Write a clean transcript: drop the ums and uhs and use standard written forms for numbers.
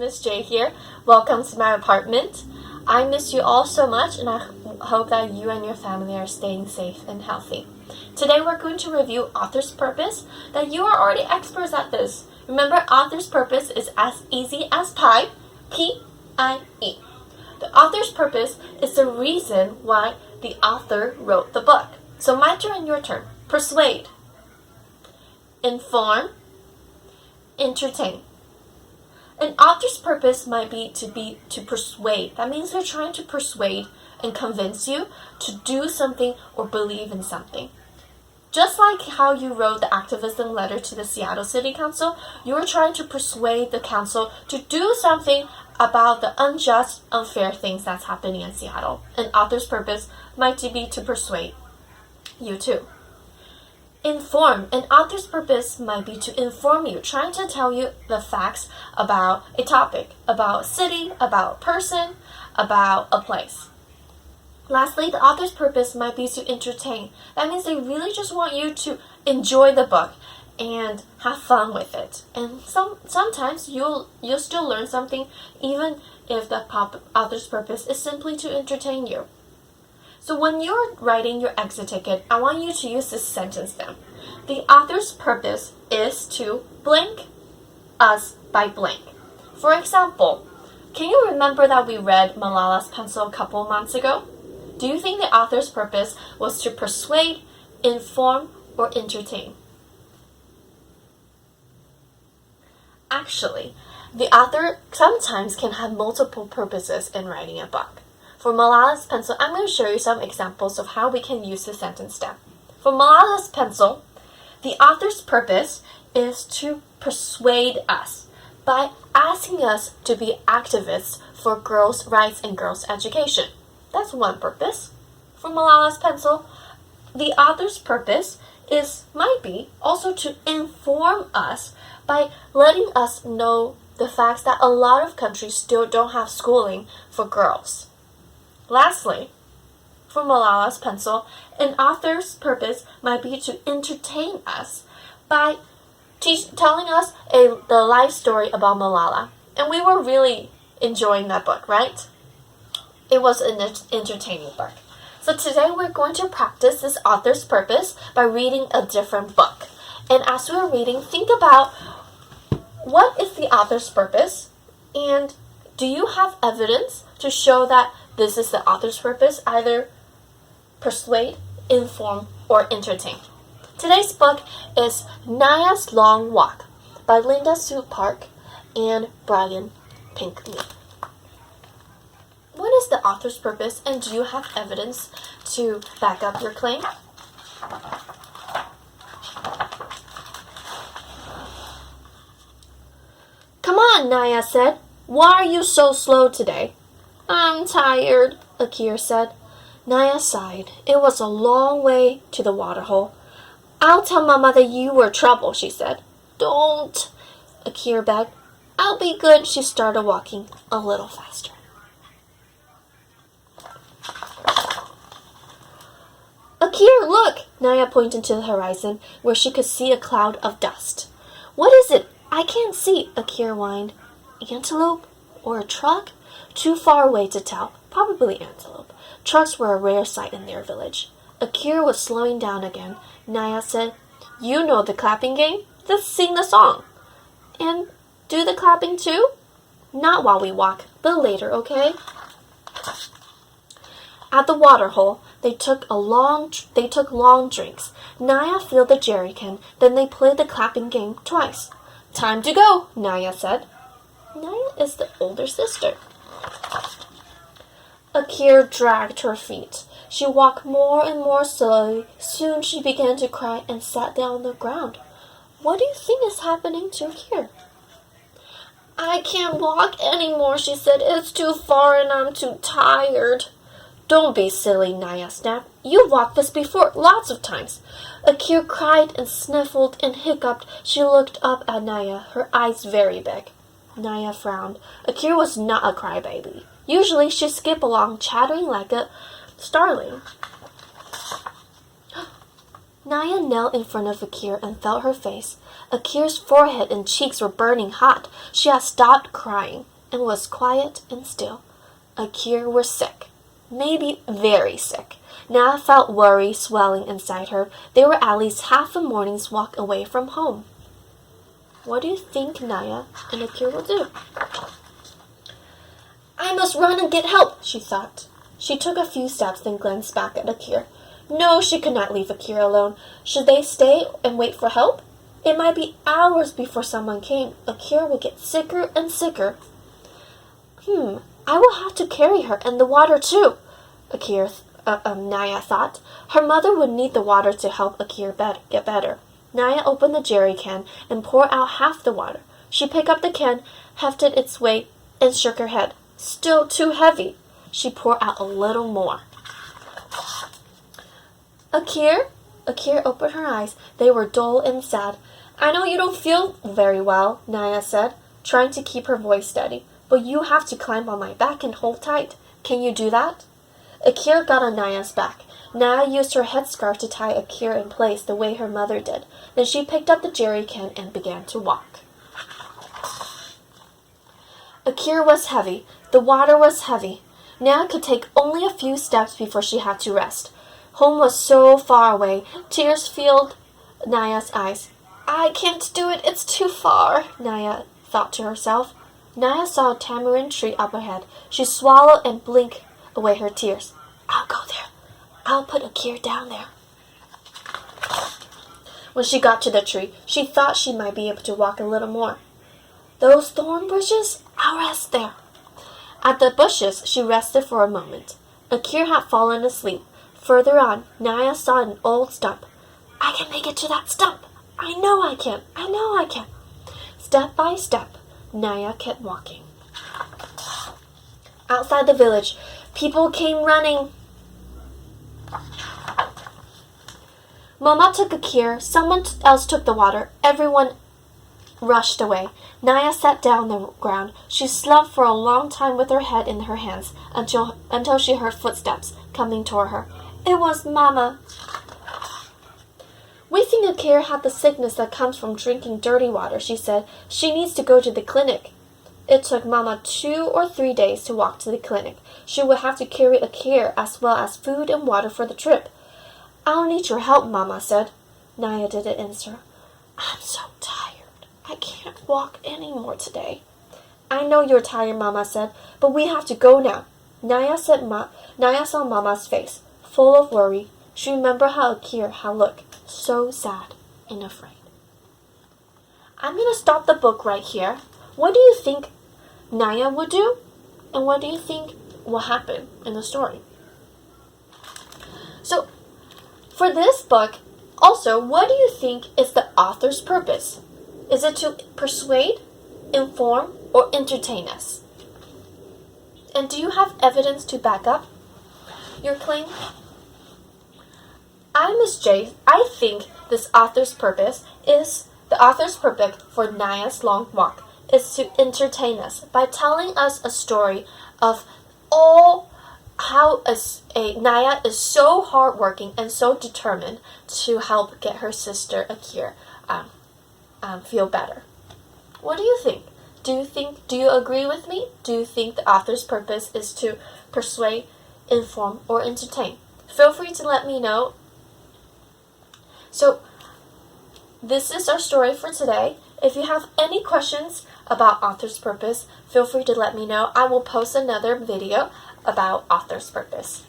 Miss J here. Welcome to my apartment. I miss you all so much and I hope that you and your family are staying safe and healthy. Today we're going to review author's purpose, that you are already experts at this. Remember, author's purpose is as easy as pie, P-I-E. The author's purpose is the reason why the author wrote the book. So my turn, your turn. Persuade, inform, entertain. An author's purpose might be to persuade. That means they're trying to persuade and convince you to do something or believe in something. Just like how you wrote the activism letter to the Seattle City Council, you were trying to persuade the council to do something about the unjust, unfair things that's happening in Seattle. An author's purpose might be to persuade you too. Inform. An author's purpose might be to inform you, trying to tell you the facts about a topic, about a city, about a person, about a place. Lastly, the author's purpose might be to entertain. That means they really just want you to enjoy the book and have fun with it. And sometimes you'll still learn something even if the author's purpose is simply to entertain you. So when you're writing your exit ticket, I want you to use this sentence then. The author's purpose is to blank us by blank. For example, can you remember that we read Malala's Pencil a couple months ago? Do you think the author's purpose was to persuade, inform, or entertain? Actually, the author sometimes can have multiple purposes in writing a book. For Malala's Pencil, I'm going to show you some examples of how we can use the sentence stem. For Malala's Pencil, the author's purpose is to persuade us by asking us to be activists for girls' rights and girls' education. That's one purpose. For Malala's Pencil, the author's purpose might be also to inform us by letting us know the facts that a lot of countries still don't have schooling for girls. Lastly, for Malala's Pencil, an author's purpose might be to entertain us by telling us the life story about Malala. And we were really enjoying that book, right? It was an entertaining book. So today we're going to practice this author's purpose by reading a different book. And as we're reading, think about what is the author's purpose, and do you have evidence to show that this is the author's purpose, either persuade, inform, or entertain? Today's book is Naya's Long Walk by Linda Sue Park and Brian Pinckney. What is the author's purpose, and do you have evidence to back up your claim? Come on, Naya said. Why are you so slow today? I'm tired, Akir said. Naya sighed. It was a long way to the waterhole. I'll tell Mama that you were trouble, she said. Don't, Akir begged. I'll be good. She started walking a little faster. Akir, look! Naya pointed to the horizon, where she could see a cloud of dust. What is it? I can't see, Akir whined. Antelope? Or a truck? Too far away to tell. Probably antelope. Trucks were a rare sight in their village. Akir was slowing down again. Naya said, You know the clapping game? Let's sing the song. And do the clapping too? Not while we walk, but later, okay? At the waterhole, they took long drinks. Naya filled the jerry can, then they played the clapping game twice. Time to go, Naya said. Naya is the older sister. Akir dragged her feet. She walked more and more slowly. Soon she began to cry and sat down on the ground. What do you think is happening to Akir? I can't walk anymore, she said. It's too far and I'm too tired. Don't be silly, Naya snapped. You've walked this before, lots of times. Akir cried and sniffled and hiccuped. She looked up at Naya, her eyes very big. Naya frowned. Akir was not a crybaby. Usually she'd skip along, chattering like a starling. Naya knelt in front of Akir and felt her face. Akir's forehead and cheeks were burning hot. She had stopped crying. and was quiet and still. Akir was sick, maybe very sick. Naya felt worry swelling inside her. They were at least half a morning's walk away from home. What do you think Naya and Akir will do? I must run and get help, she thought. She took a few steps, then glanced back at Akir. No, she could not leave Akir alone. Should they stay and wait for help? It might be hours before someone came. Akir would get sicker and sicker. I will have to carry her and the water too, Naya thought. Her mother would need the water to help Akir get better. Naya opened the jerry can and poured out half the water. She picked up the can, hefted its weight, and shook her head. Still too heavy. She poured out a little more. Akir opened her eyes. They were dull and sad. I know you don't feel very well, Naya said, trying to keep her voice steady. But you have to climb on my back and hold tight. Can you do that? Akir got on Naya's back. Naya used her headscarf to tie Akir in place the way her mother did. Then she picked up the jerry can and began to walk. Akir was heavy. The water was heavy. Naya could take only a few steps before she had to rest. Home was so far away. Tears filled Naya's eyes. I can't do it. It's too far, Naya thought to herself. Naya saw a tamarind tree up ahead. She swallowed and blinked away her tears. I'll go there. I'll put Akir down there. When she got to the tree, she thought she might be able to walk a little more. Those thorn bushes? I'll rest there. At the bushes, she rested for a moment. Akir had fallen asleep. Further on, Naya saw an old stump. I can make it to that stump. I know I can. I know I can. Step by step, Naya kept walking. Outside the village, people came running. Mama took Akir. Someone else took the water. Everyone rushed away. Naya sat down on the ground. She slumped for a long time with her head in her hands until she heard footsteps coming toward her. It was Mama. We think Akir had the sickness that comes from drinking dirty water, she said. She needs to go to the clinic. It took Mama 2 or 3 days to walk to the clinic. She would have to carry Akir as well as food and water for the trip. I'll need your help, Mama said. Naya didn't answer. I'm so tired. I can't walk any more today. I know you're tired, Mama said, but we have to go now. Naya saw Mama's face, full of worry. She remembered how Akir had looked, so sad and afraid. I'm going to stop the book right here. What do you think Naya would do? And what do you think will happen in the story? So, for this book, also, what do you think is the author's purpose? Is it to persuade, inform, or entertain us? And do you have evidence to back up your claim? I'm Miss J. I think the author's purpose for Naya's long walk is to entertain us by telling us a story of how Naya is so hardworking and so determined to help get her sister Akir feel better. What do you think? Do you agree with me? Do you think the author's purpose is to persuade, inform, or entertain? Feel free to let me know. So, this is our story for today. If you have any questions about author's purpose, feel free to let me know. I will post another video about author's purpose.